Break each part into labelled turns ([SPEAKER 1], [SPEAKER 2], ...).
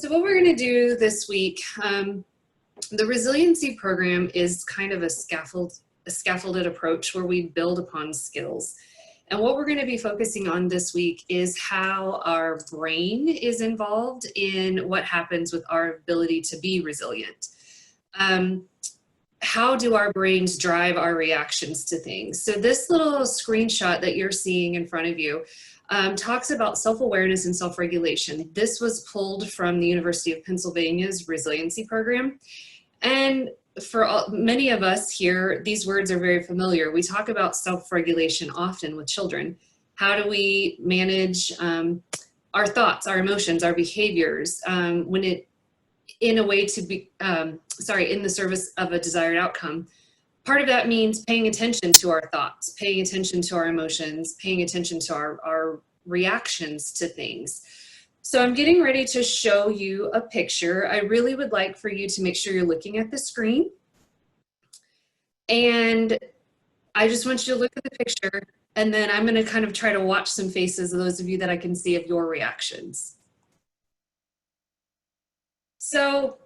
[SPEAKER 1] So what we're going to do this week, the resiliency program is kind of a scaffolded approach where we build upon skills. And what we're going to be focusing on this week is how our brain is involved in what happens with our ability to be resilient. How do our brains drive our reactions to things? So this little screenshot that you're seeing in front of you talks about self-awareness and self-regulation. This was pulled from the University of Pennsylvania's resiliency program. And for many of us here, these words are very familiar. We talk about self-regulation often with children. How do we manage our thoughts, our emotions, our behaviors when it, in a way to be, in the service of a desired outcome? Part of that means paying attention to our thoughts, paying attention to our emotions, paying attention to our reactions to things. So I'm getting ready to show you a picture. I really would like for you to make sure you're looking at the screen. And I just want you to look at the picture, and then I'm going to kind of try to watch some faces of those of you that I can see of your reactions. So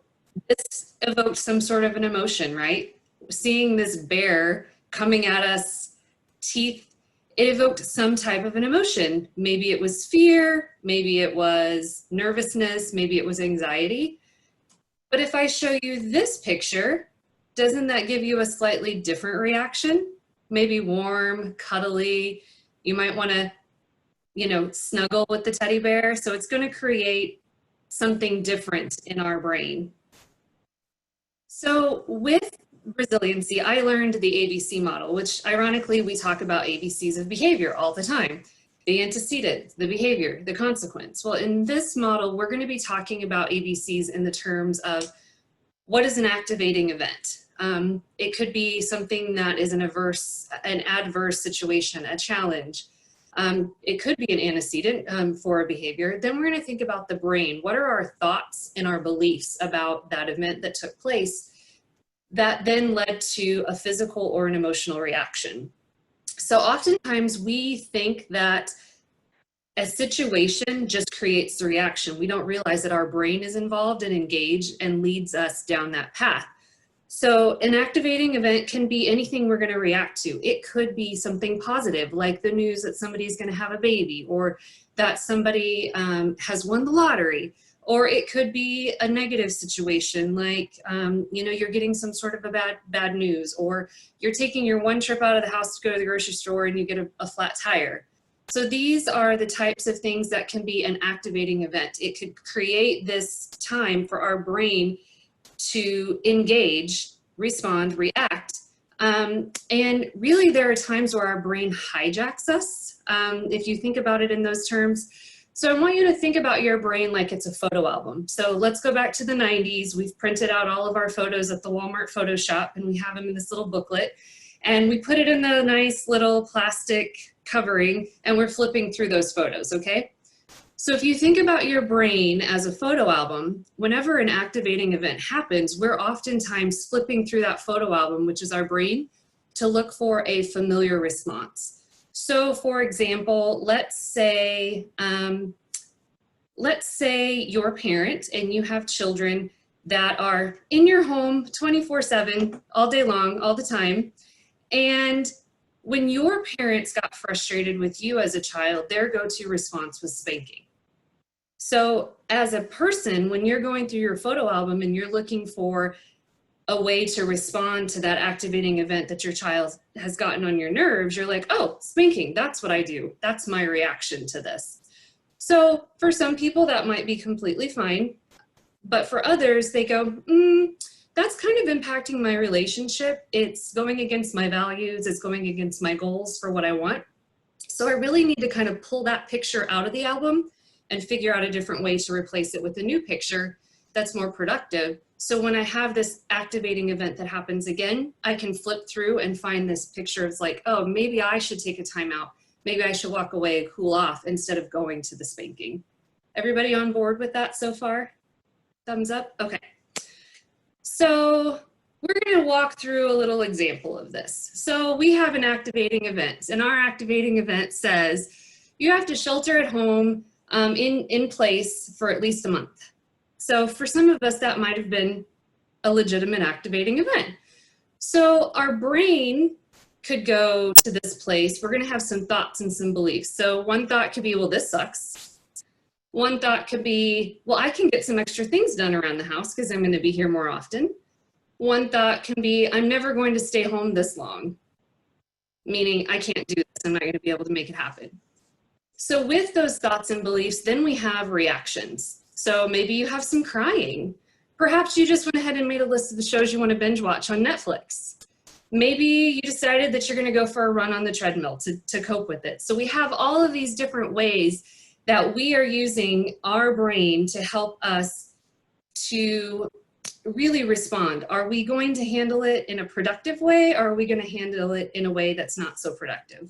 [SPEAKER 1] this evoked some sort of an emotion, right? Seeing this bear coming at us, teeth, it evoked some type of an emotion. Maybe it was fear, maybe it was nervousness, maybe it was anxiety. But if I show you this picture, doesn't that give you a slightly different reaction? Maybe warm, cuddly. You might want to, snuggle with the teddy bear. So it's going to create something different in our brain. So with resiliency, I learned the ABC model, which ironically, we talk about ABCs of behavior all the time. The antecedent, the behavior, the consequence. Well, in this model, we're going to be talking about ABCs in the terms of what is an activating event. It could be something that is an adverse situation, a challenge. It could be an antecedent for a behavior. Then we're going to think about the brain. What are our thoughts and our beliefs about that event that took place that then led to a physical or an emotional reaction? So oftentimes we think that a situation just creates the reaction. We don't realize that our brain is involved and engaged and leads us down that path. So an activating event can be anything we're going to react to. It could be something positive, like the news that somebody's going to have a baby, or that somebody has won the lottery. Or it could be a negative situation, like, you're getting some sort of a bad news, or you're taking your one trip out of the house to go to the grocery store and you get a flat tire. So these are the types of things that can be an activating event. It could create this time for our brain to engage, respond, react. And really there are times where our brain hijacks us, if you think about it in those terms. So I want you to think about your brain like it's a photo album. So let's go back to the 90s. We've printed out all of our photos at the Walmart photo shop, and we have them in this little booklet. And we put it in the nice little plastic covering, and we're flipping through those photos, okay? So if you think about your brain as a photo album, whenever an activating event happens, we're oftentimes flipping through that photo album, which is our brain, to look for a familiar response. So for example, let's say you're a parent and you have children that are in your home 24/7, all day long, all the time. And when your parents got frustrated with you as a child, their go-to response was spanking. So as a person, when you're going through your photo album and you're looking for a way to respond to that activating event that your child has gotten on your nerves, you're like, oh, spanking, that's what I do. That's my reaction to this. So for some people that might be completely fine, but for others they go, that's kind of impacting my relationship. It's going against my values. It's going against my goals for what I want. So I really need to kind of pull that picture out of the album and figure out a different way to replace it with a new picture that's more productive. So when I have this activating event that happens again, I can flip through and find this picture of like, oh, maybe I should take a time out. Maybe I should walk away, cool off instead of going to the spanking. Everybody on board with that so far? Thumbs up? Okay. So we're going to walk through a little example of this. So we have an activating event, and our activating event says you have to shelter at home in place for at least a month. So for some of us, that might have been a legitimate activating event. So our brain could go to this place. We're going to have some thoughts and some beliefs. So one thought could be, well, this sucks. One thought could be, well, I can get some extra things done around the house because I'm going to be here more often. One thought can be, I'm never going to stay home this long, meaning I can't do this. I'm not going to be able to make it happen. So with those thoughts and beliefs, then we have reactions. So maybe you have some crying. Perhaps you just went ahead and made a list of the shows you want to binge watch on Netflix. Maybe you decided that you're going to go for a run on the treadmill to cope with it. So we have all of these different ways that we are using our brain to help us to really respond. Are we going to handle it in a productive way, or are we going to handle it in a way that's not so productive?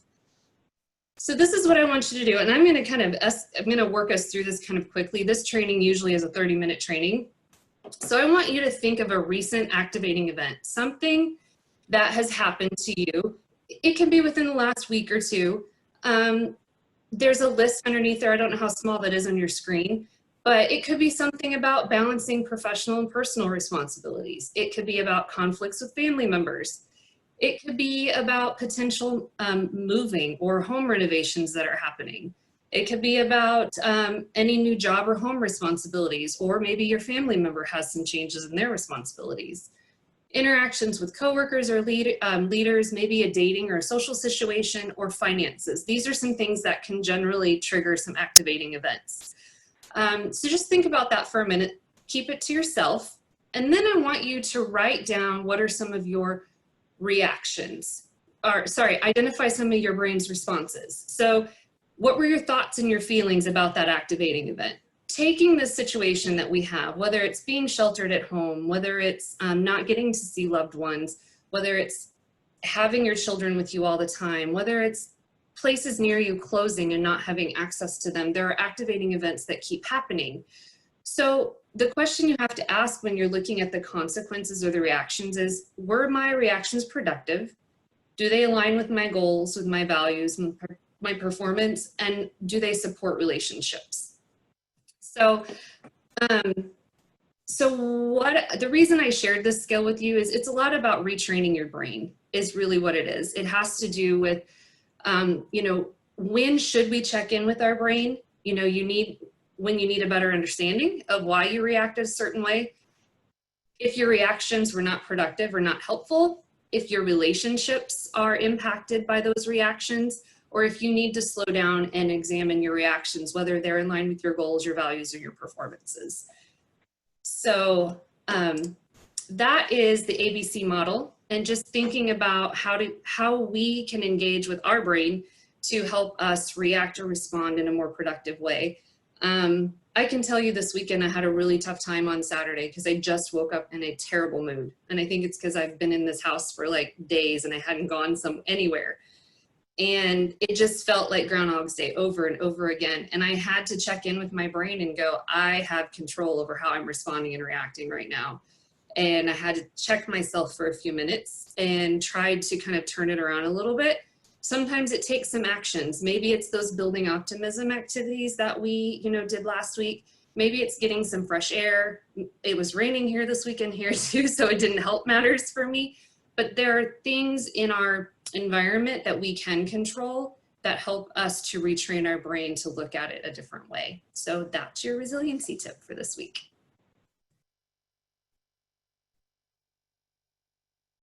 [SPEAKER 1] So this is what I want you to do, and I'm going to work us through this kind of quickly. This training usually is a 30-minute training. So I want you to think of a recent activating event, something that has happened to you. It can be within the last week or two. There's a list underneath there. I don't know how small that is on your screen, but it could be something about balancing professional and personal responsibilities. It could be about conflicts with family members. It could be about potential moving or home renovations that are happening. It could be about any new job or home responsibilities, or maybe your family member has some changes in their responsibilities. Interactions with coworkers or leaders, maybe a dating or a social situation, or finances. These are some things that can generally trigger some activating events. So just think about that for a minute, keep it to yourself, and then I want you to write down what are some of your reactions, or identify some of your brain's responses. So what were your thoughts and your feelings about that activating event? Taking this situation that we have, whether it's being sheltered at home, whether it's not getting to see loved ones, whether it's having your children with you all the time, whether it's places near you closing and not having access to them, there are activating events that keep happening. So the question you have to ask when you're looking at the consequences or the reactions is, were my reactions productive? Do they align with my goals, with my values, my performance, and do they support relationships? So, the reason I shared this skill with you is it's a lot about retraining your brain is really what it is. It has to do with, when should we check in with our brain? When you need a better understanding of why you react a certain way. If your reactions were not productive or not helpful, if your relationships are impacted by those reactions, or if you need to slow down and examine your reactions, whether they're in line with your goals, your values, or your performances. So that is the ABC model, and just thinking about how we can engage with our brain to help us react or respond in a more productive way. I can tell you this weekend I had a really tough time on Saturday because I just woke up in a terrible mood. And I think it's because I've been in this house for like days and I hadn't gone anywhere. And it just felt like Groundhog's Day over and over again. And I had to check in with my brain and go, I have control over how I'm responding and reacting right now. And I had to check myself for a few minutes and tried to kind of turn it around a little bit. Sometimes it takes some actions. Maybe it's those building optimism activities that we, did last week. Maybe it's getting some fresh air. It was raining here this weekend here too, so it didn't help matters for me. But there are things in our environment that we can control that help us to retrain our brain to look at it a different way. So that's your resiliency tip for this week.